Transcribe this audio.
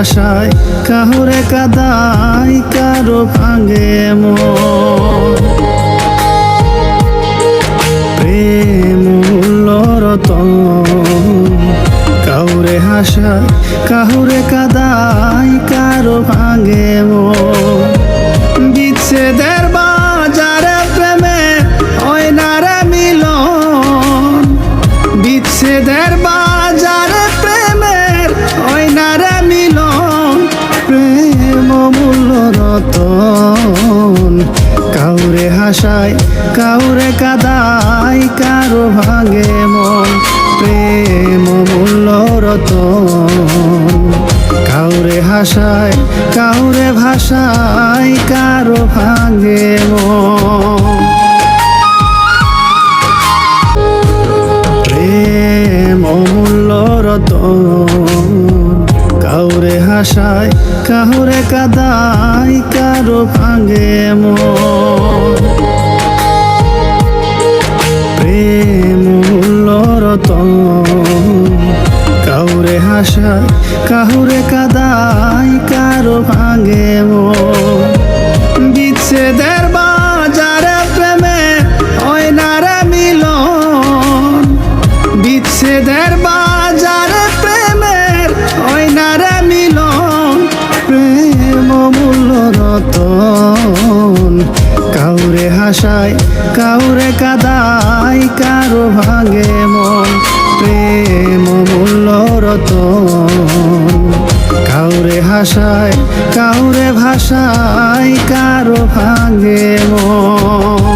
হাসায় কাহুরে কাদায় কারো ভাঙে মন। প্রেম মূল্য রতন কাউরে হাসায় কাহুরে কাদায় কারো ভাঙে মন। বিচ্ছেদের বাজারে প্রেমে হয় না রে মিলন। বিচ্ছেদের বাজারে প্রেমের হয় না রে মিলন। প্রেম মূল্য রতন কাউরে হাসায় কাউরে কাদায় কারো ভাঙে মন। প্রেম মূল্য রতন কাউরে হাসায় কাউরে ভাসায় কারো ভাঙে মন। প্রেম অমূল্য রতন কাউরে হাসায় কাউরে কাদায় কারো ভাঙে মন। প্রেম মূল্য রতন কাউরে হাসায় কাউরে কাদায় কারো ভাঙে মন। বিচ্ছেদের বাজারে প্রেমে হয় না রে মিলন। বিচ্ছেদের বাজারে প্রেমের হয় না রে মিলন। প্রেম মূল্য রতন কাউরে হাসায় কাউরে কাদায় কারো ভাঙে মন। প্রেম মূল্য রতন কাউরে হাসায় কাউরে ভাসায় কারো ভাঙে মন।